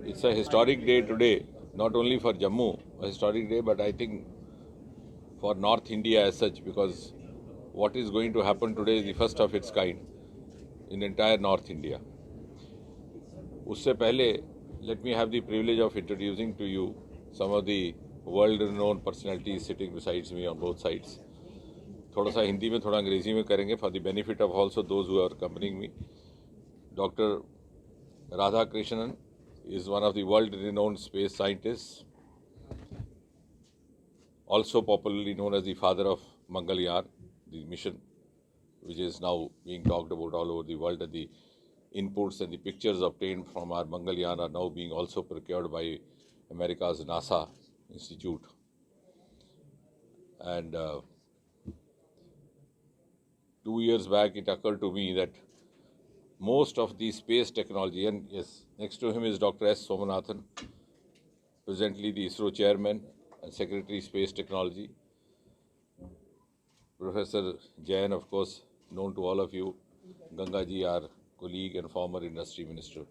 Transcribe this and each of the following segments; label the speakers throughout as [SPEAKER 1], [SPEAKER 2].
[SPEAKER 1] It's a historic day today, not only for Jammu, a historic day, but I think for North India as such, because what is going to happen today is the first of its kind in entire North India. Usse pehle, let me have the privilege of introducing to you some of the world-renowned personalities sitting beside me on both sides. थोड़ा सा हिंदी में थोड़ा अंग्रेजी में करेंगे for the benefit of also those who are accompanying me. Dr. Radhakrishnan is one of the world-renowned space scientists, also popularly known as the father of Mangalyaan, the mission, which is now being talked about all over the world, and the inputs and the pictures obtained from our Mangalyaan are now being also procured by America's NASA Institute. And 2 years back, it occurred to me that most of the space technology, and yes, next to him is Dr. S. Somanathan, presently the ISRO chairman and secretary space technology. Professor Jain, of course, known to all of you, Gangaji, our colleague and former industry minister.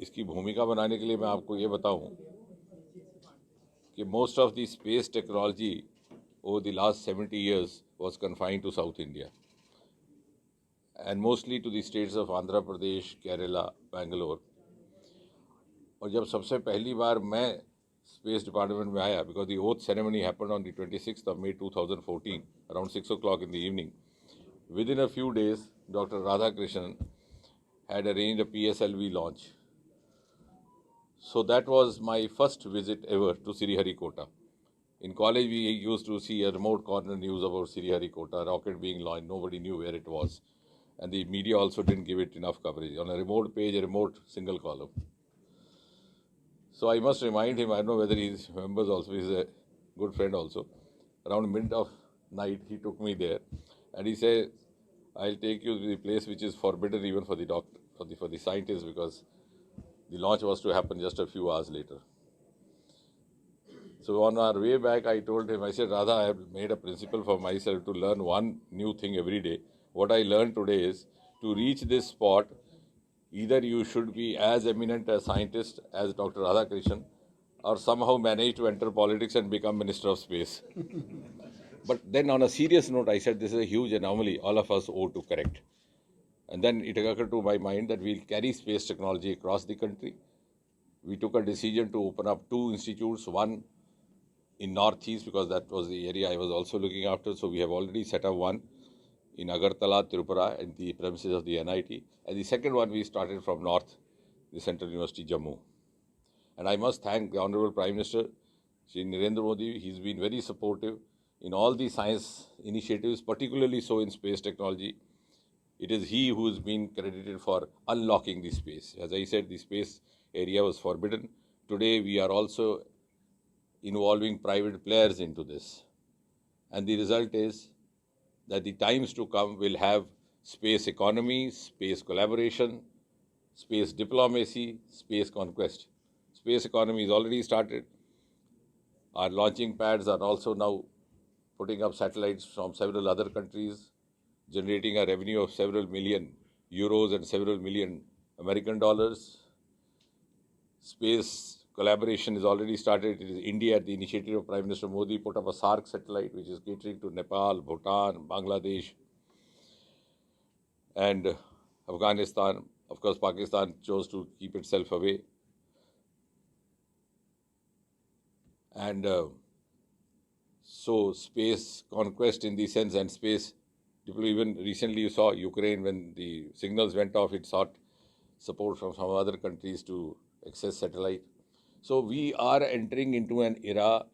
[SPEAKER 1] इसकी भूमिका बनाने के लिए मैं आपको ये बताऊं कि most of the space technology over the last 70 years was confined to South India and mostly to the states of Andhra Pradesh, Kerala, Bangalore. और जब सबसे पहली बार मैं स्पेस डिपार्टमेंट में आया, because the oath ceremony happened on the 26th of May 2014 around 6 o'clock in the evening, within a few days Dr. Radhakrishnan had arranged a PSLV launch. So that was my first visit ever to Sriharikota. In college we used to see a remote corner news about Sriharikota, rocket being launched, nobody knew where it was, and the media also didn't give it enough coverage. On a remote page, a remote single column. So I must remind him, I don't know whether he remembers also, he's a good friend also. Around mid of night, he took me there and he said, I'll take you to the place which is forbidden even for the doctor, for the scientists, because the launch was to happen just a few hours later. So on our way back, I told him, I said, Radha, I have made a principle for myself to learn one new thing every day. What I learned today is to reach this spot, either you should be as eminent a scientist as Dr. Radhakrishnan or somehow manage to enter politics and become Minister of Space. But then on a serious note, I said, this is a huge anomaly all of us owe to correct. And then it occurred to my mind that we'll carry space technology across the country. We took a decision to open up 2 institutes, one in Northeast, because that was the area I was also looking after. So we have already set up one in Agartala, Tripura, and the premises of the NIT. And the second one we started from North, the Central University, Jammu. And I must thank the Honorable Prime Minister, Shri Narendra Modi. He's been very supportive in all the science initiatives, particularly so in space technology. It is he who has been credited for unlocking the space. As I said, the space area was forbidden. Today we are also involving private players into this. And the result is that the times to come will have space economy, space collaboration, space diplomacy, space conquest. Space economy is already started. Our launching pads are also now putting up satellites from several other countries, generating a revenue of several million euros and several million American dollars. Space collaboration is already started. It is India, at the initiative of Prime Minister Modi, put up a SARC satellite, which is catering to Nepal, Bhutan, Bangladesh, and Afghanistan. Of course, Pakistan chose to keep itself away. And so space conquest in the sense, and space, even recently you saw Ukraine, when the signals went off, it sought support from some other countries to access satellite. So we are entering into an era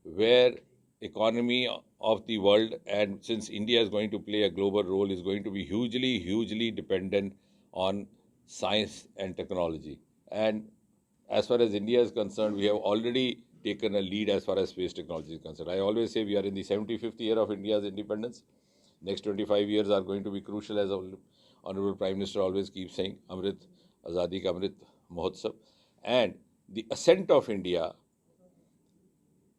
[SPEAKER 1] where economy of the world, and since India is going to play a global role, is going to be hugely, hugely dependent on science and technology. And as far as India is concerned, we have already taken a lead as far as space technology is concerned. I always say we are in the 75th year of India's independence. Next 25 years are going to be crucial, as Honorable Prime Minister always keeps saying, Amrit, Azadi Ka Amrit Mahotsav. And the ascent of India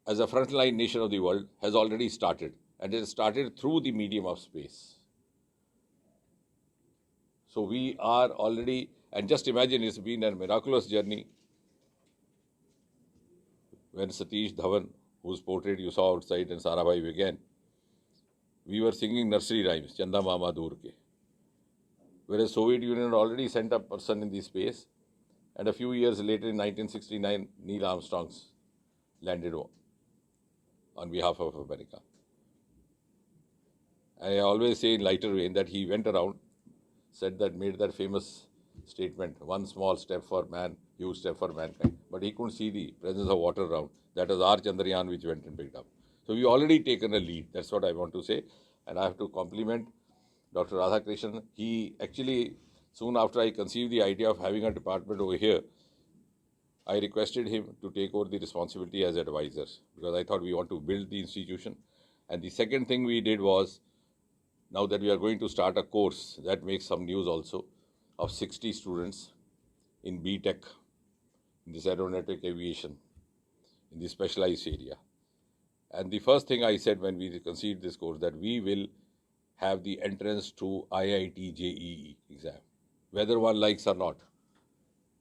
[SPEAKER 1] as a frontline nation of the world has already started, and it has started through the medium of space. So we are already, and just imagine, it's been a miraculous journey. When Satish Dhawan, whose portrait you saw outside, and Sarabhai began, we were singing nursery rhymes, Chanda Mama Dur Ke. Whereas Soviet Union had already sent a person in the space, and a few years later in 1969, Neil Armstrong landed on behalf of America. I always say in lighter vein that he went around, made that famous statement, one small step for man, huge step for mankind. But he couldn't see the presence of water around. That was our Chandrayaan which went and picked up. So we already taken a lead. That's what I want to say. And I have to compliment Dr. Radhakrishnan. He actually, soon after I conceived the idea of having a department over here, I requested him to take over the responsibility as advisor, because I thought we want to build the institution. And the second thing we did was, now that we are going to start a course that makes some news also, of 60 students in B.Tech, in this aeronautic aviation, in the specialized area. And the first thing I said when we conceived this course, that we will have the entrance to IIT JEE exam, whether one likes or not.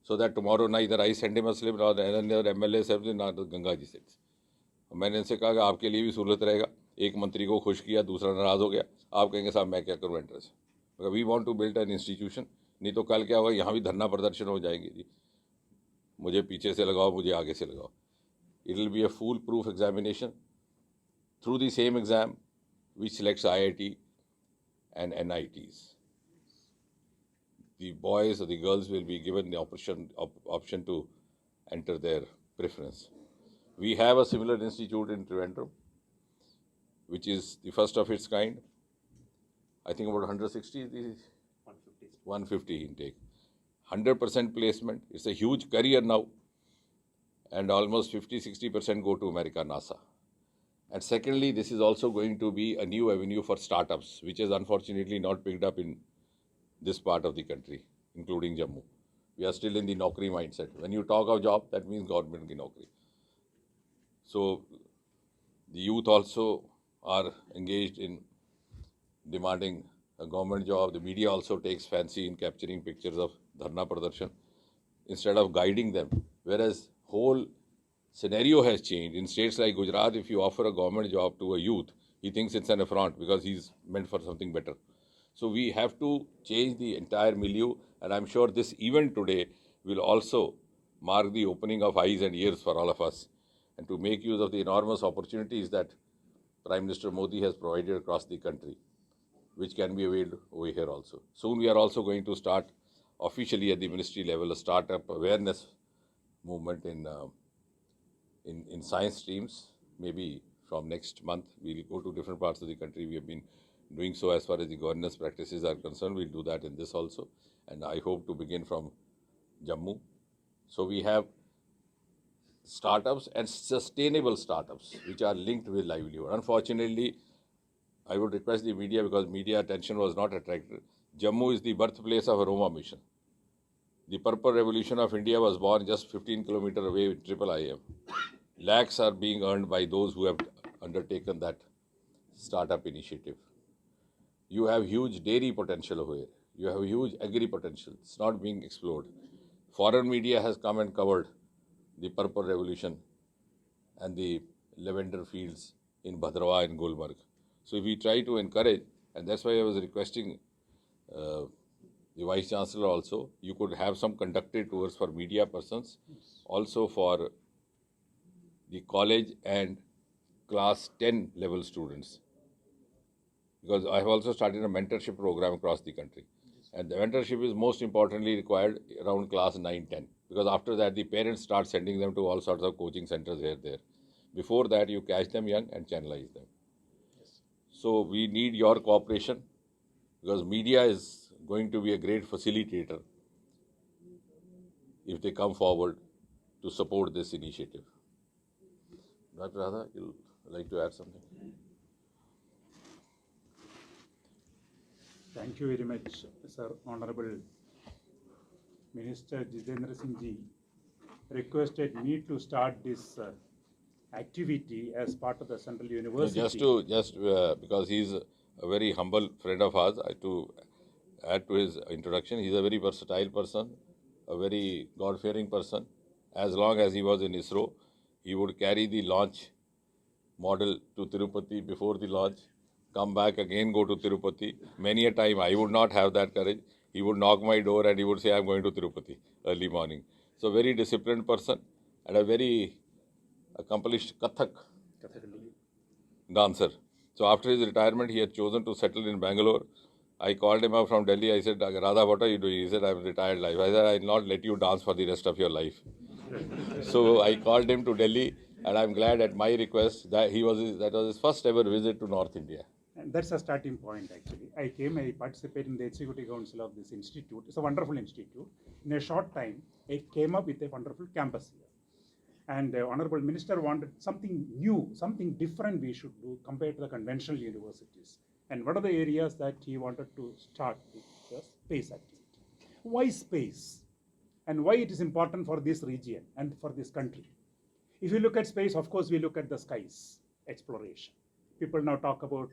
[SPEAKER 1] So that tomorrow neither I send him a slip, nor another MLA sends him, nor Ganga ji sends. मैंने इनसे कहा कि आपके लिए भी सहूलत रहेगा, एक मंत्री को खुश किया, दूसरा नाराज हो गया, आप कहेंगे साहब मैं क्या करूँ entrance, we want to build an institution. नहीं तो कल क्या होगा, यहाँ भी धरना प्रदर्शन हो जाएंगे जी, मुझे पीछे से लगाओ, मुझे आगे से लगाओ. It will be a fool-proof examination through the same exam which selects IIT and NITs. The boys or the girls will be given the option to enter their preference. We have a similar institute in Trivandrum, which is the first of its kind. I think about 160, 150 intake. 100% placement. It's a huge career now. And almost 50-60% go to America, NASA. And secondly, this is also going to be a new avenue for startups, which is unfortunately not picked up in this part of the country, including Jammu. We are still in the Naukri mindset. When you talk of job, that means government ki Naukri. So the youth also are engaged in demanding a government job. The media also takes fancy in capturing pictures of Dharna Pradarshan instead of guiding them. Whereas whole scenario has changed. In states like Gujarat, if you offer a government job to a youth, he thinks it's an affront because he's meant for something better. So we have to change the entire milieu, and I'm sure this event today will also mark the opening of eyes and ears for all of us, and to make use of the enormous opportunities that Prime Minister Modi has provided across the country, which can be availed over here also. Soon we are also going to start officially at the ministry level a startup awareness movement in science streams. Maybe from next month we will go to different parts of the country. We have been doing so as far as the governance practices are concerned. We'll do that in this also, and I hope to begin from Jammu. So we have startups and sustainable startups which are linked with livelihood. Unfortunately, I would request the media, because media attention was not attracted. Jammu is the birthplace of Aroma Mission. The Purple Revolution of India was born just 15 kilometers away with IIIM. Lakhs are being earned by those who have undertaken that startup initiative. You have huge dairy potential over here. You have huge agri potential. It's not being explored. Foreign media has come and covered the Purple Revolution and the lavender fields in Bhadrawa and Gulmarg. So if we try to encourage, and that's why I was requesting the Vice Chancellor also, you could have some conducted tours for media persons, also for the college and class 10 level students. Because I have also started a mentorship program across the country. And the mentorship is most importantly required around class 9-10. Because after that, the parents start sending them to all sorts of coaching centers here, there. Before that, you catch them young and channelize them. Yes. So we need your cooperation, because media is going to be a great facilitator if they come forward to support this initiative. Dr. Radha, you'd like to add something?
[SPEAKER 2] Thank you very much, Sir. Honorable Minister Jitendra Singh ji requested me to start this activity as part of the Central University.
[SPEAKER 1] Just because he's a very humble friend of ours, to add to his introduction, he's a very versatile person, a very God-fearing person. As long as he was in ISRO, he would carry the launch model to Tirupati before the launch, come back again, go to Tirupati. Many a time I would not have that courage. He would knock my door and he would say, I'm going to Tirupati early morning. So very disciplined person and a very accomplished Kathak dancer. So after his retirement, he had chosen to settle in Bangalore. I called him up from Delhi. I said, Radha, what are you doing? He said, I'm retired life. I said, I'll not let you dance for the rest of your life. So I called him to Delhi, and I'm glad at my request that that was his first ever visit to North India.
[SPEAKER 2] And that's a starting point, actually. I participated in the executive council of this institute. It's a wonderful institute. In a short time, I came up with a wonderful campus here. And the Honorable Minister wanted something new, something different we should do compared to the conventional universities. And what are the areas that he wanted to start with the space activity? Why space? And why it is important for this region and for this country? If you look at space, of course, we look at the skies, exploration. People now talk about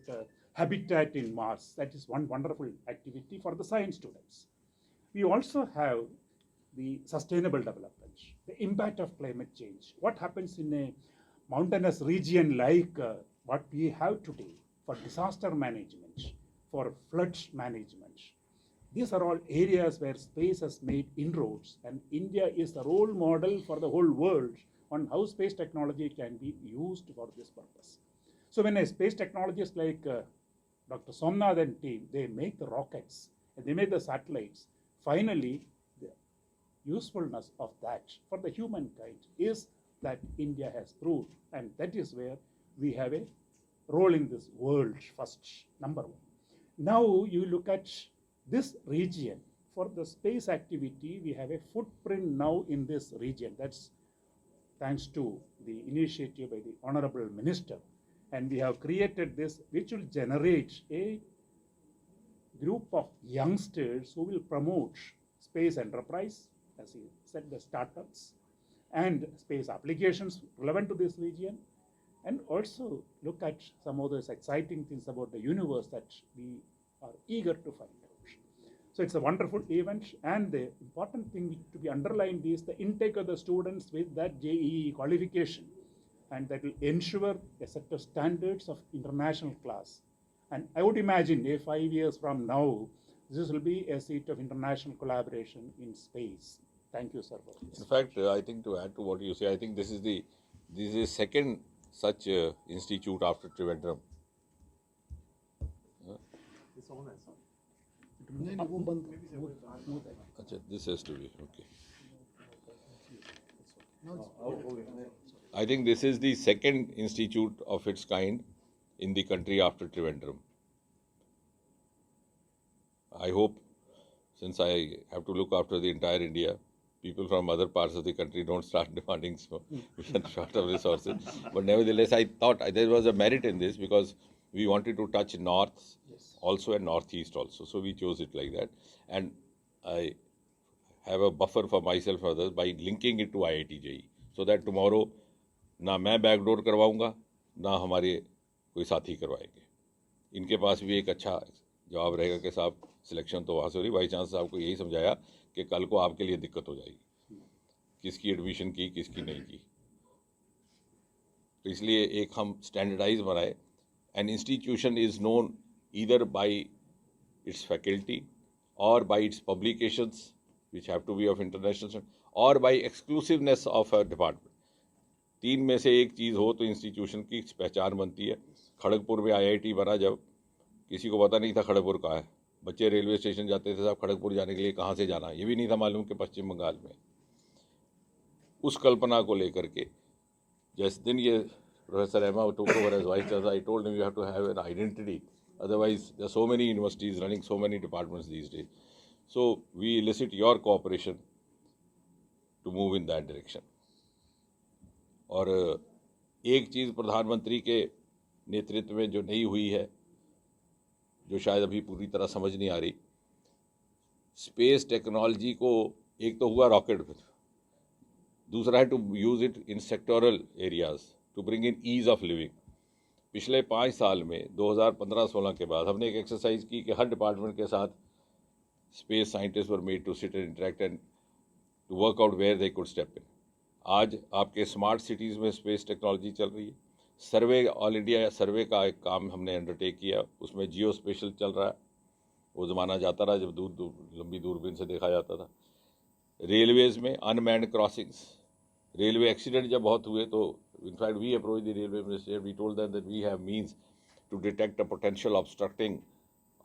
[SPEAKER 2] habitat in Mars. That is one wonderful activity for the science students. We also have the sustainable development, the impact of climate change. What happens in a mountainous region like what we have today for disaster management, for flood management. These are all areas where space has made inroads, and India is the role model for the whole world on how space technology can be used for this purpose. So when a space technologists like Dr. Somnath and team, they make the rockets and they make the satellites, finally the usefulness of that for the humankind is that India has proved, and that is where we have a role in this world first, number one. Now you look at this region, for the space activity, we have a footprint now in this region. That's thanks to the initiative by the Honorable Minister. And we have created this, which will generate a group of youngsters who will promote space enterprise, as he said, the startups, and space applications relevant to this region, and also look at some of those exciting things about the universe that we are eager to find out. So it's a wonderful event, and the important thing to be underlined is the intake of the students with that JEE qualification, and that will ensure a set of standards of international class. And I would imagine 5 years from now, this will be a seat of international collaboration in space. Thank you, sir.
[SPEAKER 1] In fact, I think to add to what you say, I think this is the second such institute after Trivandrum. This has to be okay. I think this is the second institute of its kind in the country after Trivandrum. I hope, since I have to look after the entire India, people from other parts of the country don't start demanding so we are short of resources. But nevertheless, I thought there was a merit in this because we wanted to touch north also and northeast also. So we chose it like that. And I have a buffer for myself and others by linking it to IIT JEE, so that tomorrow ना मैं backdoor करवाऊंगा ना हमारे कोई साथी करवाएंगे. इनके पास भी एक अच्छा जवाब रहेगा कि साहब सिलेक्शन तो वहाँ से हो रही, बाई चांस साहब को यही समझाया कि कल को आपके लिए दिक्कत हो जाएगी, किसकी एडमिशन की किसकी नहीं की. तो इसलिए एक हम स्टैंडर्डाइज बनाए. An institution is known either by its faculty और by its publications which have to be of international or by exclusiveness of a department. तीन में से एक चीज़ हो तो इंस्टीट्यूशन की पहचान बनती है. खड़गपुर में IIT बना, जब किसी को पता नहीं था खड़गपुर कहाँ है. बच्चे रेलवे स्टेशन जाते थे, साहब खड़गपुर जाने के लिए कहाँ से जाना, ये भी नहीं था मालूम कि पश्चिम बंगाल में. उस कल्पना को लेकर के जिस दिन ये प्रोफेसर एमा took over as vice chancellor, I told him you have to have an identity. Otherwise, there are so many universities running so many departments these days. So we elicit your cooperation to move in that direction. और एक चीज़ प्रधानमंत्री के नेतृत्व में जो नहीं हुई है, जो शायद अभी पूरी तरह समझ नहीं आ रही, स्पेस टेक्नोलॉजी को एक तो हुआ रॉकेट में, दूसरा है to use it in sectoral areas to bring in ease of living. पिछले 5 साल में 2015-16 के बाद हमने एक एक्सरसाइज की कि हर डिपार्टमेंट के साथ space scientists were made to sit and interact and to work out where they could step in. आज आपके स्मार्ट सिटीज़ में स्पेस टेक्नोलॉजी चल रही है. सर्वे, ऑल इंडिया सर्वे का एक काम हमने अंडरटेक किया, उसमें जियो स्पेशल चल रहा है. वो ज़माना जाता रहा जब लंबी दूरबीन से देखा जाता था. रेलवेज़ में अनमैन्ड क्रॉसिंग्स, रेलवे एक्सीडेंट जब बहुत हुए तो in fact we approach the railway minister, we told them that we have means to detect a potential obstructing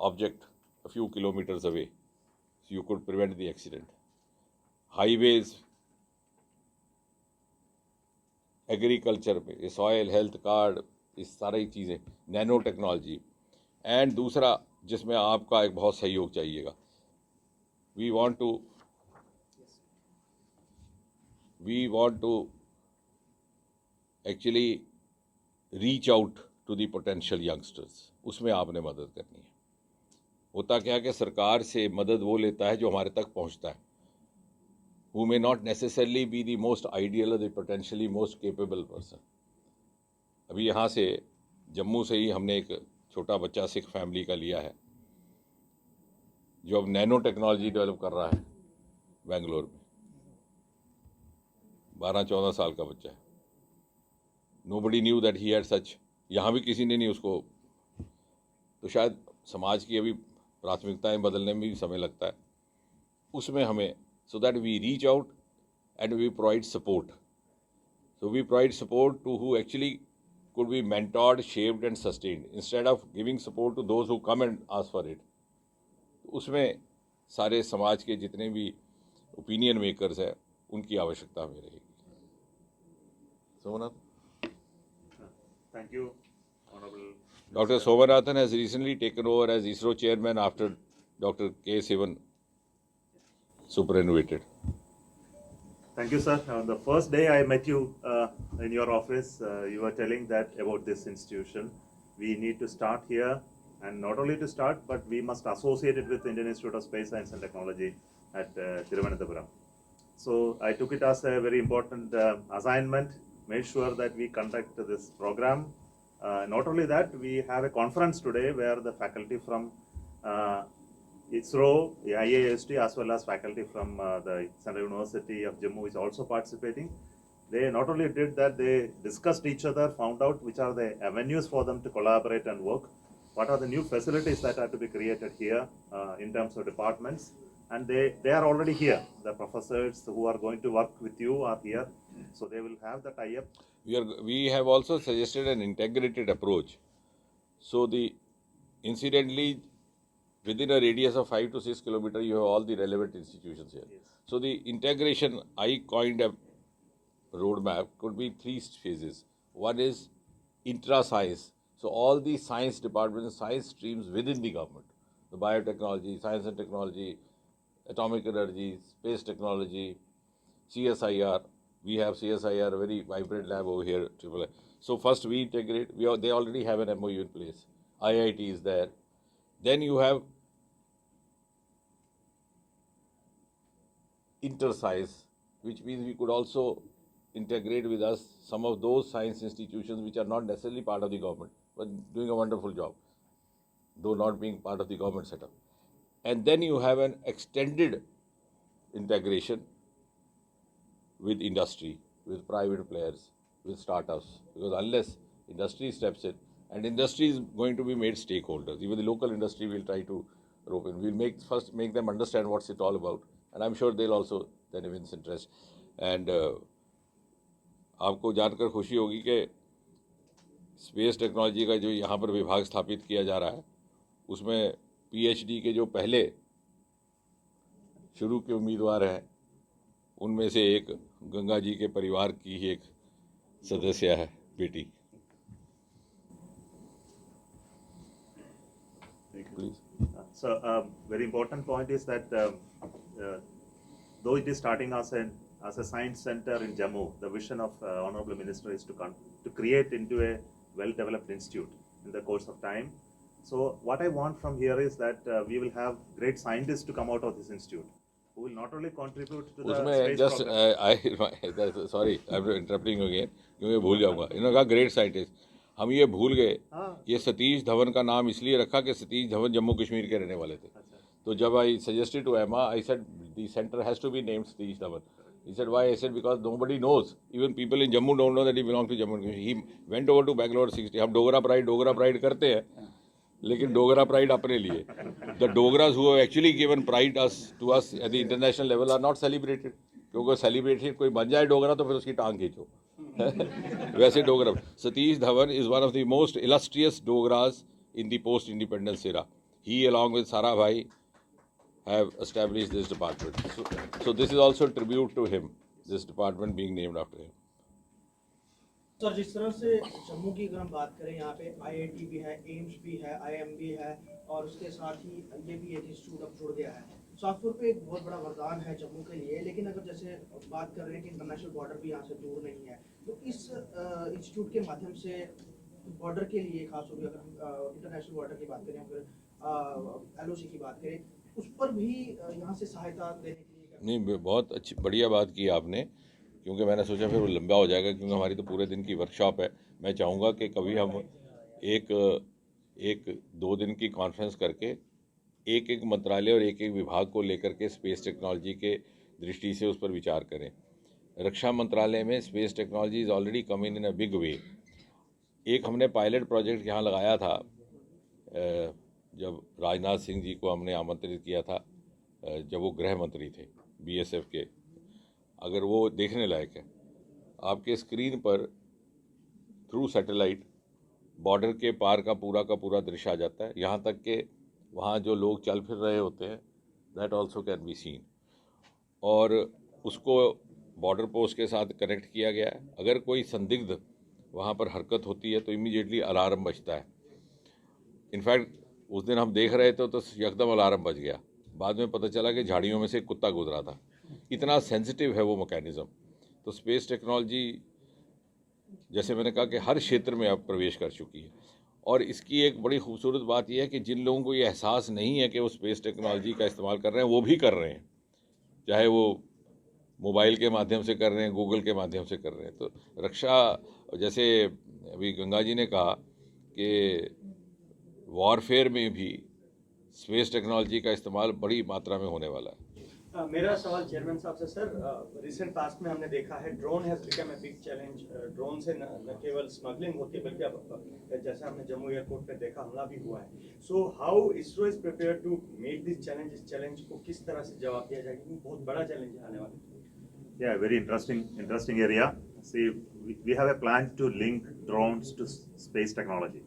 [SPEAKER 1] object a few kilometers away, so you could prevent the accident. Highways, agriculture में ये soil health card, इस सारी चीज़ें, nano technology. And दूसरा जिसमें आपका एक बहुत सहयोग चाहिएगा, we want to actually reach out to the potential youngsters. उसमें आपने मदद करनी है. होता क्या है कि सरकार से मदद वो लेता है जो हमारे तक पहुंचता है, who may not necessarily be the most ideal or the potentially most capable person. अभी यहाँ से जम्मू से ही हमने एक छोटा बच्चा सिख फैमिली का लिया है जो अब नैनो टेक्नोलॉजी डेवलप कर रहा है बेंगलोर में. 12-14 साल का बच्चा है. Nobody knew that he had such. यहाँ भी किसी ने नहीं उसको. तो शायद समाज की अभी प्राथमिकताएं बदलने में भी समय लगता है. उसमें हमें so that we reach out and we provide support. So we provide support to who actually could be mentored, shaped and sustained instead of giving support to those who come and ask for it. उसमें सारे समाज के जितने भी opinion makers हैं उनकी आवश्यकता हमें रहेगी. Somnath.
[SPEAKER 3] Thank you, Honorable.
[SPEAKER 1] Dr. Somanathan has recently taken over as ISRO chairman after Dr. K. Sivan superannuated.
[SPEAKER 3] Thank you, sir. On the first day I met you in your office, you were telling that about this institution. We need to start here, and not only to start, but we must associate it with Indian Institute of Space Science and Technology at Thiruvananthapuram. So I took it as a very important assignment, made sure that we conduct this program. Not only that, we have a conference today where the faculty from ISRO, the IAST, as well as faculty from the Central University of Jammu is also participating. They not only did that, they discussed each other, found out which are the avenues for them to collaborate and work, what are the new facilities that are to be created here in terms of departments. And they are already here. The professors who are going to work with you are here, so they will have the tie-up.
[SPEAKER 1] We have also suggested an integrated approach. So incidentally, within a radius of 5 to 6 kilometers, you have all the relevant institutions here.
[SPEAKER 3] Yes.
[SPEAKER 1] So the integration, I coined a roadmap, could be 3 phases. One is intra-science. So all the science departments, science streams within the government, the biotechnology, science and technology, atomic energy, space technology, CSIR. We have CSIR, a very vibrant lab over here. So first we integrate. They already have an MOU in place. IIT is there. Then you have inter-science, which means we could also integrate with us some of those science institutions which are not necessarily part of the government, but doing a wonderful job, though not being part of the government setup. And then you have an extended integration with industry, with private players, with startups, because unless industry steps in, and industry is going to be made stakeholders, even the local industry will try to rope in. We'll first make them understand what's it all about, and I'm sure they'll also then evince interest. And आपको जानकर खुशी होगी कि space technology का जो यहाँ पर विभाग स्थापित किया जा रहा है, उसमें PhD के जो पहले शुरू के उम्मीदवार हैं, उनमें से एक गंगा जी के परिवार की ही एक सदस्य है, बेटी. Please.
[SPEAKER 3] So very important point is that though it is starting as a science center in Jammu, the vision of Honorable Minister is to create into a well-developed institute in the course of time. So what I want from here is that we will have great scientists to come out of this institute who will not only contribute to the space
[SPEAKER 1] just
[SPEAKER 3] program.
[SPEAKER 1] sorry, I'm interrupting you again, क्योंकि भूल जाऊंगा. इन्होंने कहा great scientist, हम ये भूल गए. ये सतीश धवन का नाम इसलिए रखा कि सतीश धवन जम्मू कश्मीर के रहने वाले थे. तो जब आई suggested to Emma, I said the center has to be named Satish Dhawan. He said, why? I said, because nobody knows. Even people in Jammu don't know that he belongs to Jammu. He went over to Bangalore 60. हम Dogra pride करते हैं, लेकिन Dogra pride अपने लिए. The Dogras who have actually given pride to us at the international level are not celebrated. क्योंकि celebrated कोई बन जाए डोगरा तो फिर उसकी टांग खींचो. वैसे Dogra. Satish Dhawan is one of the most illustrious Dogras in the post-independence era. He, along with Sarabhai, have established this department. So this is also a tribute to him, this department being named after him.
[SPEAKER 4] Sir, जिस तरह से जम्मू की अगर हम बात करें, यहाँ पे आईआईटी भी है, एम्स भी है, आईएम भी है, और उसके साथ ही ये भी एक इंस्टीट्यूट अब जुड़ गया है. साफ तौर पे एक बहुत बड़ा वरदान है जम्मू के लिए. लेकिन अगर जैसे बात कर रहे हैं कि इंटरनेशनल बॉर्डर भी यहाँ से दूर नहीं है, तो इस इंस्टीट्यूट के माध्यम से बॉर्डर के लिए, खासतौर पर अगर हम इंटरनेशनल बॉर्डर की बात करें, फिर एलओसी की बात करें, उस पर भी यहाँ से सहायता देने के लिए.
[SPEAKER 1] नहीं, बहुत अच्छी बढ़िया बात की आपने, क्योंकि मैंने सोचा फिर वो लंबा हो जाएगा, क्योंकि हमारी तो पूरे दिन की वर्कशॉप है. मैं चाहूँगा कि कभी हम एक 2 दिन की कॉन्फ्रेंस करके एक मंत्रालय और एक विभाग को लेकर के स्पेस टेक्नोलॉजी के दृष्टि से उस पर विचार करें. रक्षा मंत्रालय में space technology is already coming in a big way. एक हमने पायलट प्रोजेक्ट यहाँ लगाया था जब राजनाथ सिंह जी को हमने आमंत्रित किया था, जब वो गृह मंत्री थे बीएसएफ के. अगर वो देखने लायक है, आपके स्क्रीन पर थ्रू सैटेलाइट बॉर्डर के पार का पूरा दृश्य आ जाता है. यहाँ तक कि वहाँ जो लोग चल फिर रहे होते हैं, that also can be seen. और उसको बॉर्डर पोस्ट के साथ कनेक्ट किया गया है. अगर कोई संदिग्ध वहाँ पर हरकत होती है तो इमीडिएटली अलार्म बजता है. इनफैक्ट उस दिन हम देख रहे थे तो यकदम अलार्म बज गया. बाद में पता चला कि झाड़ियों में से एक कुत्ता गुजरा था. इतना सेंसिटिव है वो मैकेनिज़्म. तो स्पेस टेक्नोलॉजी, जैसे मैंने कहा, कि हर क्षेत्र में अब प्रवेश कर चुकी है. और इसकी एक बड़ी खूबसूरत बात यह है कि जिन लोगों को ये एहसास नहीं है कि वो स्पेस टेक्नोलॉजी का इस्तेमाल कर रहे हैं, वो भी कर रहे हैं. चाहे वो मोबाइल के माध्यम से कर रहे हैं, गूगल के माध्यम से कर रहे हैं. तो रक्षा, जैसे अभी गंगा जी ने कहा कि वॉरफेयर में भी स्पेस टेक्नोलॉजी का इस्तेमाल बड़ी मात्रा में होने वाला है.
[SPEAKER 4] मेरा सवाल चेयरमैन साहब से, सर, रिसेंट पास्ट में हमने देखा है drone has become a big challenge. Drone से न केवल स्मगलिंग होती है, बल्कि अब जैसे हमने जम्मू एयरपोर्ट पे देखा, हमला भी हुआ है. So how ISRO is prepared to meet this challenge. इस चैलेंज को किस तरह से जवाब दिया जाएगा, क्योंकि बहुत बड़ा चैलेंज है आने वाले.
[SPEAKER 3] Yeah, very interesting area. See, we have a plan to link drones to space technology.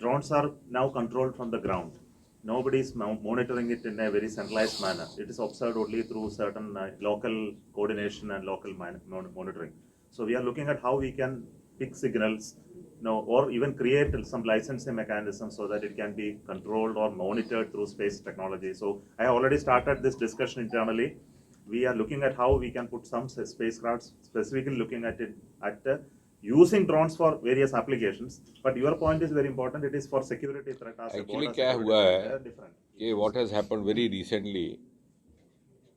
[SPEAKER 3] Drones are now controlled from the ground. Nobody is monitoring it in a very centralized manner. It is observed only through certain local coordination and local monitoring. So we are looking at how we can pick signals, or even create some licensing mechanism so that it can be controlled or monitored through space technology. So I have already started this discussion internally. We are looking at how we can put some spacecrafts, specifically looking at it using drones for various applications. But your point is very important. It is for security threat.
[SPEAKER 1] Actually क्या हुआ है कि what has happened very recently,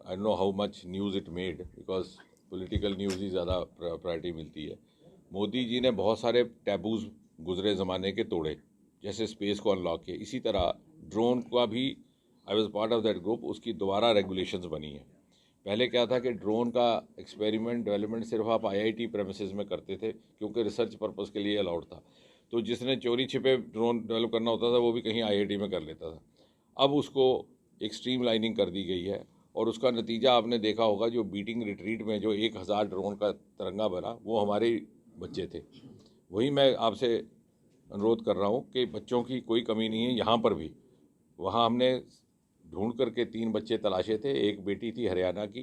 [SPEAKER 1] I don't know how much news it made, because political news ही ज़्यादा priority मिलती है. मोदी जी ने बहुत सारे टैबूज गुजरे ज़माने के तोड़े, जैसे स्पेस को अनलॉक किया. इसी तरह ड्रोन का भी, I was part of that group, उसकी दोबारा रेगुलेशंस बनी है. पहले क्या था कि ड्रोन का एक्सपेरिमेंट डेवलपमेंट सिर्फ आप आईआईटी प्रेमिसेस में करते थे, क्योंकि रिसर्च पर्पस के लिए अलाउड था. तो जिसने चोरी छिपे ड्रोन डेवलप करना होता था वो भी कहीं आईआईटी में कर लेता था. अब उसको एक स्ट्रीम लाइनिंग कर दी गई है, और उसका नतीजा आपने देखा होगा. जो बीटिंग रिट्रीट में जो 1000 ड्रोन का तिरंगा बना, वो हमारे बच्चे थे. वही मैं आपसे अनुरोध कर रहा हूँ कि बच्चों की कोई कमी नहीं है यहाँ पर भी. वहाँ हमने ढूंढ करके 3 बच्चे तलाशे थे. एक बेटी थी हरियाणा की,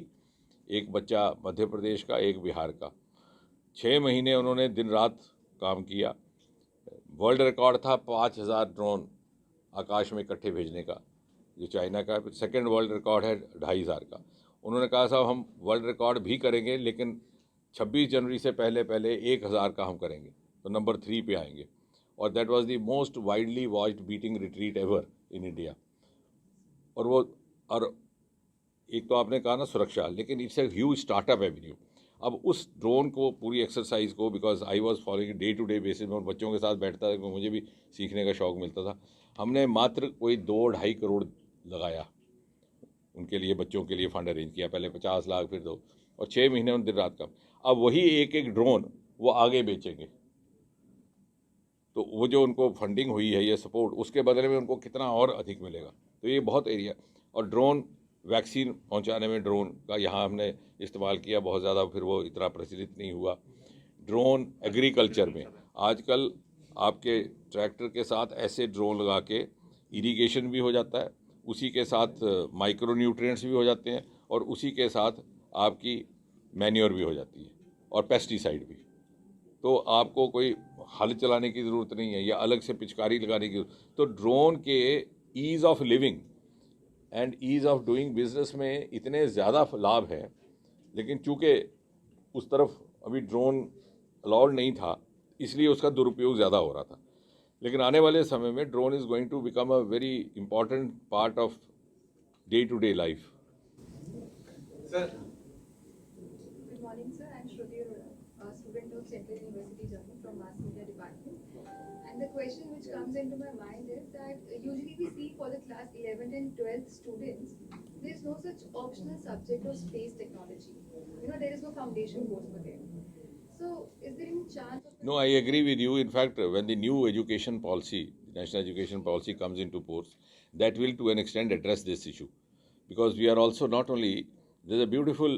[SPEAKER 1] एक बच्चा मध्य प्रदेश का, एक बिहार का. 6 महीने उन्होंने दिन रात काम किया. वर्ल्ड रिकॉर्ड था 5000 ड्रोन आकाश में इकट्ठे भेजने का, जो चाइना का. सेकंड वर्ल्ड रिकॉर्ड है 2500 का. उन्होंने कहा साहब हम वर्ल्ड रिकॉर्ड भी करेंगे, लेकिन 26 जनवरी से पहले 1000 का हम करेंगे, तो नंबर 3 पे आएंगे. और that was the most widely watched beating retreat ever in India. और एक तो आपने कहा ना सुरक्षा, लेकिन it's a huge startup avenue. अब उस ड्रोन को पूरी एक्सरसाइज को, because I was following day to day basis में, और बच्चों के साथ बैठता था, मुझे भी सीखने का शौक़ मिलता था. हमने मात्र कोई 2-2.5 करोड़ लगाया. उनके लिए बच्चों के लिए फंड अरेंज किया, पहले 50 लाख फिर 2, और 6 महीने में दिन रात काम। अब वही एक एक ड्रोन वो आगे बेचेंगे, तो वो जो उनको फंडिंग हुई है ये सपोर्ट, उसके बदले में उनको कितना और अधिक मिलेगा। तो ये बहुत एरिया, और ड्रोन वैक्सीन पहुंचाने में ड्रोन का यहाँ हमने इस्तेमाल किया बहुत ज़्यादा, फिर वो इतना प्रचलित नहीं हुआ। ड्रोन एग्रीकल्चर में आजकल आपके ट्रैक्टर के साथ ऐसे ड्रोन लगा के इरिगेशन भी हो जाता है, उसी के साथ माइक्रो न्यूट्रिएंट्स भी हो जाते हैं, और उसी के साथ आपकी मैन्योर भी हो जाती है, और पेस्टिसाइड भी। तो आपको कोई हल चलाने की ज़रूरत नहीं है या अलग से पिचकारी लगाने की। तो ड्रोन के ease of living and ease of doing business में इतने ज़्यादा लाभ हैं, लेकिन चूँकि उस तरफ अभी ड्रोन अलाउड नहीं था, इसलिए उसका दुरुपयोग ज़्यादा हो रहा था। लेकिन आने वाले समय में drone is going to become a very important part of day to day life.
[SPEAKER 5] Sir,
[SPEAKER 6] Good morning, sir. I'm Shruti Arora, a student of Central University, Jammu, from Mass Media Department. And the question which comes into my mind is that usually we see for the class 11th and 12th students, there is no such optional subject of space technology. You know, there is no foundation course for them. So, is there any chance of...
[SPEAKER 1] No, I agree with you. In fact, when the new education policy, national education policy comes into force, that will to an extent address this issue. Because we are also not only, there's a beautiful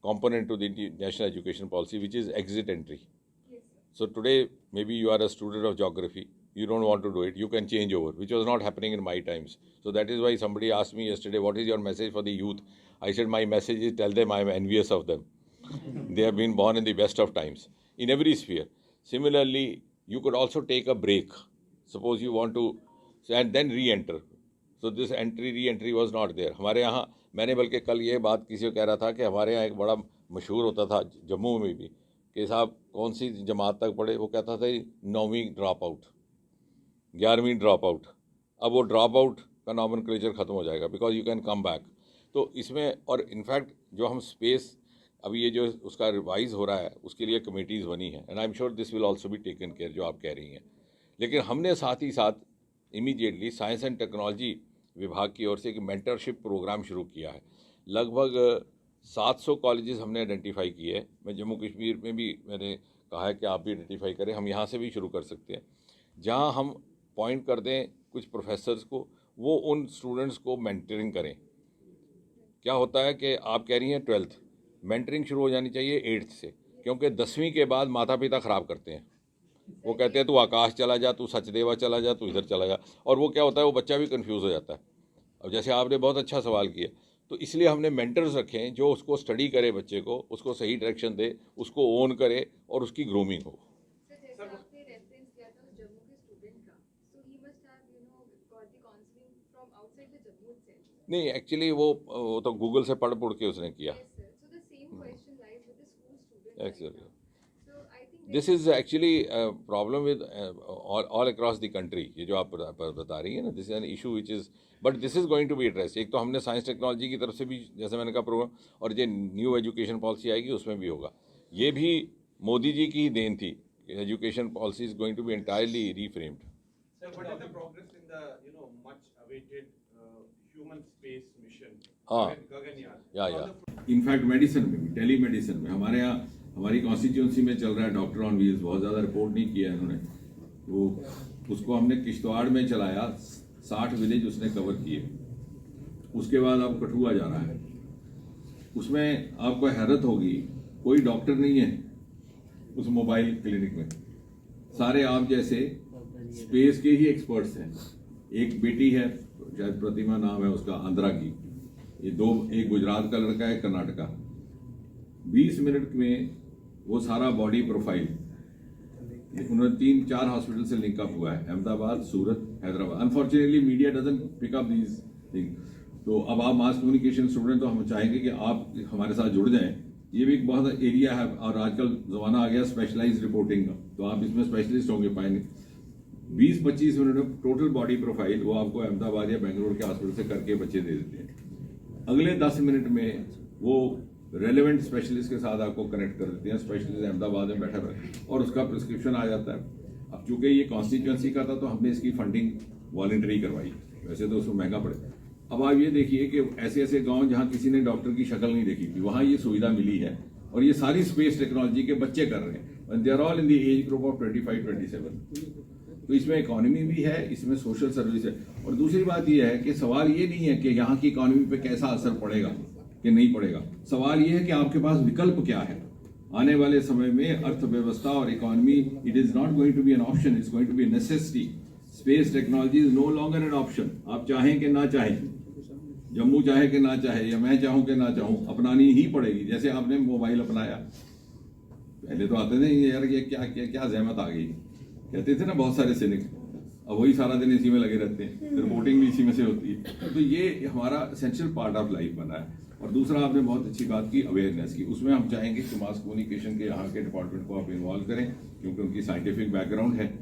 [SPEAKER 1] component to the national education policy, which is exit entry.
[SPEAKER 6] Yes, sir.
[SPEAKER 1] So today, maybe you are a student of geography, you don't want to do it, you can change over, which was not happening in my times. So that is why somebody asked me yesterday, what is your message for the youth? I said, my message is tell them I am envious of them. They have been born in the best of times, in every sphere. Similarly, you could also take a break. Suppose you want to, and then re-enter. So this re-entry was not there. हमारे यहाँ, मैंने बल्कि कल ये बात किसी को कह रहा था कि हमारे यहाँ एक बड़ा मशहूर होता था जम्मू में भी, कि साहब कौन सी जमात तक पढ़े, वो कहता था 9वीं ड्रॉप आउट, 11वीं ड्रॉप आउट। अब वो ड्रॉप आउट का नॉमेनक्लेचर ख़त्म हो जाएगा, because you can come back. तो इसमें, और इनफैक्ट जो हम स्पेस अभी ये जो उसका रिवाइज हो रहा है, उसके लिए कमेटीज़ बनी है, and I am sure this will also be taken care, जो आप कह रही हैं। लेकिन हमने साथ ही साथ इमीडिएटली साइंस एंड टेक्नोलॉजी विभाग की ओर से एक मेंटरशिप प्रोग्राम शुरू किया है। लगभग 700 कॉलेजेस हमने आइडेंटिफाई किए हैं। मैं जम्मू कश्मीर में भी मैंने कहा है कि आप भी आइडेंटिफाई करें, हम यहाँ से भी शुरू कर सकते हैं, जहाँ हम पॉइंट कर दें कुछ प्रोफेसर्स को, वो उन स्टूडेंट्स को मेंटरिंग करें। क्या होता है कि आप कह रही हैं 12th, मेंटरिंग शुरू हो जानी चाहिए 8th से, क्योंकि 10वीं के बाद माता पिता ख़राब करते हैं। वो कहते हैं तू आकाश चला जा, तू सचदेवा चला जा, तू इधर चला जा, और वो क्या होता है, वो बच्चा भी कंफ्यूज हो जाता है। अब जैसे आपने बहुत अच्छा सवाल किया, तो इसलिए हमने मेंटर्स रखे हैं जो उसको स्टडी करे, बच्चे को, उसको सही डायरेक्शन दे, उसको ओन करे और उसकी ग्रूमिंग हो।
[SPEAKER 6] Sir, जैसे आपने रेफरेंस किया था उस जम्मू के स्टूडेंट का, so he must have, you know, got the counseling from outside the Jammu itself.
[SPEAKER 1] नहीं, एक्चुअली वो तो गूगल से पढ़ के उसने किया।
[SPEAKER 6] Yes, sir. So the same question lies with the school students right
[SPEAKER 1] Exactly.
[SPEAKER 6] now. So I think
[SPEAKER 1] this is actually problem with all across the country. ये जो आप बता रही है ना, this is an issue which is, but this is going to be address. एक तो हमने साइंस टेक्नोलॉजी की तरफ से भी, जैसे मैंने कहा, प्रोग्राम, और ये न्यू एजुकेशन पॉलिसी आएगी उसमें भी होगा। ये भी मोदी जी की ही देन थी। Education policy is going to be entirely reframed.
[SPEAKER 5] sir, what is the progress in the much awaited human space mission?
[SPEAKER 1] हाँ,
[SPEAKER 5] Gaganyaan.
[SPEAKER 1] या इनफैक्ट मेडिसिन में भी, टेली मेडिसिन में, हमारे यहाँ हमारी कॉन्स्टिट्यूंसी में चल रहा है डॉक्टर ऑन व्हील्स। बहुत ज़्यादा रिपोर्ट नहीं किया इन्होंने, वो उसको हमने किश्तवाड़ में चलाया, 60 विलेज उसने कवर किए। उसके बाद अब कठुआ जा रहा है। उसमें आपको हैरत होगी, कोई डॉक्टर नहीं है उस मोबाइल क्लिनिक में, सारे आप जैसे स्पेस के ही एक्सपर्ट्स हैं। एक बेटी है, शायद प्रतिमा नाम है उसका, आंध्रा की, ये दो, एक गुजरात का लड़का है, कर्नाटक का। 20 मिनट में वो सारा बॉडी प्रोफाइल, उन्होंने 3-4 हॉस्पिटल से लिंकअप हुआ है, Ahmedabad, Surat, Hyderabad. Unfortunately media doesn't pick up these thing. तो अब आप मास कम्युनिकेशन स्टूडेंट, तो हम चाहेंगे कि आप हमारे साथ जुड़ जाएं। ये भी एक बहुत एरिया है, और आजकल ज़माना आ गया स्पेशलाइज्ड रिपोर्टिंग का, तो आप इसमें स्पेशलिस्ट होंगे पाएंगे। 20-25 मिनट में टोटल बॉडी प्रोफाइल वो आपको अहमदाबाद या बेंगलोर के हॉस्पिटल से करके बच्चे दे देते हैं। अगले 10 मिनट में वो रेलेवेंट स्पेशलिस्ट के साथ आपको कनेक्ट कर देते हैं। स्पेशलिस्ट अहमदाबाद में बैठा है और उसका प्रिस्क्रिप्शन आ जाता है। अब चूंकि ये कॉन्स्टिट्यूंसी का था, तो हमने इसकी फंडिंग वॉलंटरी करवाई, वैसे तो उसको महंगा पड़े। अब आप ये देखिए कि ऐसे ऐसे गांव जहां किसी ने डॉक्टर की शक्ल नहीं देखी थी, वहां ये सुविधा मिली है, और ये सारी स्पेस टेक्नोलॉजी के बच्चे कर रहे हैं, they are all in the age group of 25-27। तो इसमें इकोनॉमी भी है, इसमें सोशल सर्विस है। और दूसरी बात ये है कि सवाल ये नहीं है कि यहाँ की इकोनॉमी पे कैसा असर पड़ेगा कि नहीं पड़ेगा, सवाल ये है कि आपके पास विकल्प क्या है। आने वाले समय में अर्थव्यवस्था और economy, it is not going to be an option, it's going to be necessity. Space technology is no longer an option. आप चाहें कि ना चाहें, जम्मू चाहे कि ना चाहे, या मैं चाहूं कि ना चाहूं, अपनानी ही पड़ेगी। जैसे आपने मोबाइल अपनाया, पहले तो आते थे यार ये क्या क्या क्या जहमत आ गई, कहते थे ना बहुत सारे सैनिक, अब वही सारा दिन इसी में लगे रहते हैं, रिपोर्टिंग भी इसी में से होती है। तो ये हमारा एसेंशियल पार्ट ऑफ लाइफ बना है। और दूसरा आपने बहुत अच्छी बात की अवेयरनेस की, उसमें हम चाहेंगे कि मास कम्युनिकेशन के यहाँ के डिपार्टमेंट को आप इन्वॉल्व करें, क्योंकि उनकी साइंटिफिक बैकग्राउंड है।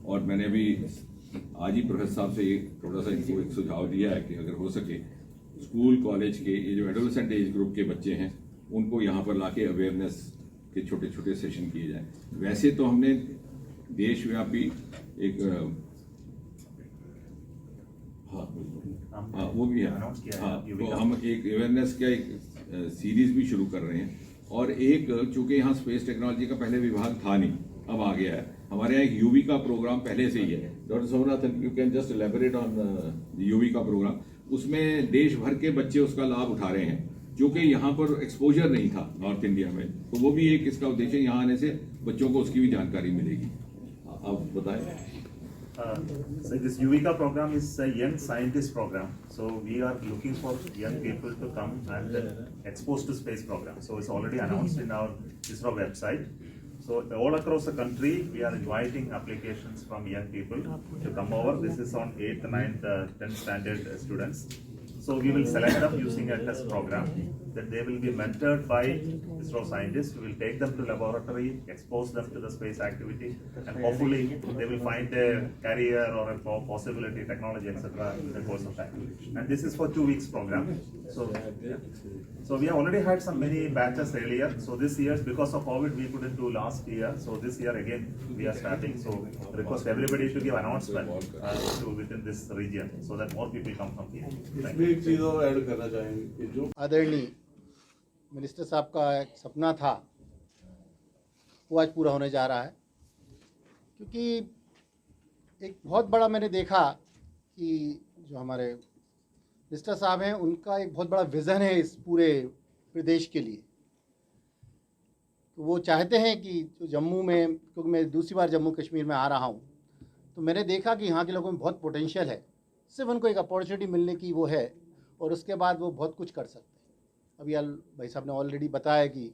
[SPEAKER 1] और मैंने भी आज ही प्रोफेसर साहब से थोड़ा सा इनको एक सुझाव दिया है कि अगर हो सके स्कूल कॉलेज के ये जो एडोलेसेंट एज ग्रुप के बच्चे हैं उनको यहाँ पर लाके अवेयरनेस के छोटे छोटे सेशन किए जाएं। वैसे तो हमने देशव्यापी एक हाँ वो भी है, हाँ तो हम एक अवेयरनेस का एक सीरीज भी शुरू कर रहे हैं। और एक चूंकि यहाँ स्पेस टेक्नोलॉजी का पहले विभाग था नहीं, अब आ गया है। हमारे यहाँ एक यूवी का प्रोग्राम पहले से ही है। Doctor Somanathan, you can just elaborate on UV का प्रोग्राम। उसमें देश भर के बच्चे उसका लाभ उठा रहे हैं, जो कि यहाँ पर एक्सपोजर नहीं था नॉर्थ इंडिया में। तो वो भी एक इसका उद्देश्य, यहाँ आने से बच्चों को उसकी भी जानकारी मिलेगी। आप बताएं।
[SPEAKER 3] So this Yuvika program is a young scientist program. So we are looking for young people to come and expose to space program. So it's already announced in our ISRO website. So all across the country, we are inviting applications from young people to come over. This is on 8th, 9th, 10th standard students. So we will select them using a test program that they will be mentored by ISRO scientists. We will take them to laboratory, expose them to the space activity, and hopefully they will find a career or a possibility, technology, etc. in the course of time. And this is for 2 weeks program. So we have already had some many batches earlier. So this year, because of COVID, we couldn't do last year. So this year again we are starting. So request everybody to give announcement to within this region so that more people come from here. Thank you.
[SPEAKER 7] एक चीज और add करना चाहेंगे कि जो
[SPEAKER 8] आदरणीय minister साहब का एक सपना था वो आज पूरा होने जा रहा है। क्योंकि एक बहुत बड़ा मैंने देखा कि जो हमारे मिनिस्टर साहब हैं उनका एक बहुत बड़ा विज़न है इस पूरे प्रदेश के लिए। तो वो चाहते हैं कि जो जम्मू में, क्योंकि मैं दूसरी बार जम्मू कश्मीर में आ रहा हूँ, तो मैंने देखा कि यहाँ के लोगों में बहुत पोटेंशियल है, सिर्फ उनको एक अपॉर्चुनिटी मिलने की वो है, और उसके बाद वो बहुत कुछ कर सकते हैं। अभी भाई साहब ने ऑलरेडी बताया कि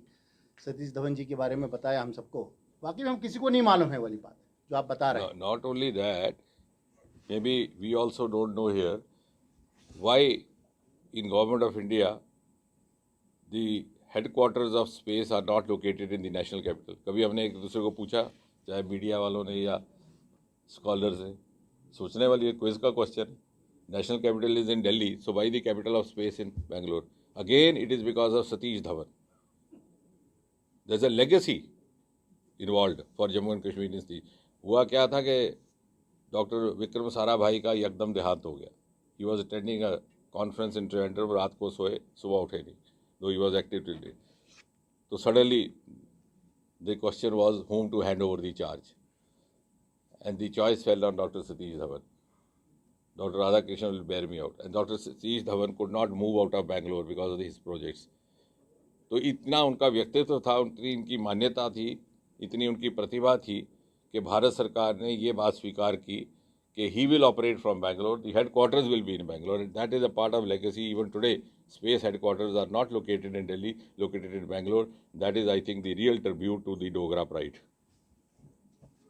[SPEAKER 8] सतीश धवन जी के बारे में बताया हम सबको, बाकी में हम किसी को नहीं मालूम है वाली बात जो आप बता रहे हैं।
[SPEAKER 1] Not only that, maybe we also don't know here why in Government of India the headquarters of space are not located in the national capital. कभी हमने एक दूसरे को पूछा, चाहे मीडिया वालों ने या स्कॉलर्स ने? सोचने वाली क्विज का question. National capital is in Delhi, so why the capital of space in Bangalore? Again, it is because of Satish Dhawan. There's a legacy involved for Jammu and Kashmir in this. हुआ क्या था कि doctor Vikram Sarabhai का एकदम देहांत हो गया। He was attending a conference in Trivandrum, रात को सोए, सुबह उठे नहीं, though he was active till day. So suddenly the question was whom to hand over the charge, and the choice fell on Dr. Satish Dhawan. Dr. Radhakrishnan will bear me out. And Dr. Satish Dhawan could not move out of Bangalore because of his projects. तो इतना उनका व्यक्तित्व था, उतनी इनकी मान्यता थी, इतनी उनकी प्रतिभा थी कि भारत सरकार ने ये बात स्वीकार की कि he will operate from Bangalore. The headquarters will be in Bangalore. And that is a part of legacy. Even today, space headquarters are not located in Delhi, located in Bangalore. That is, I think, the real tribute to the Dogra pride.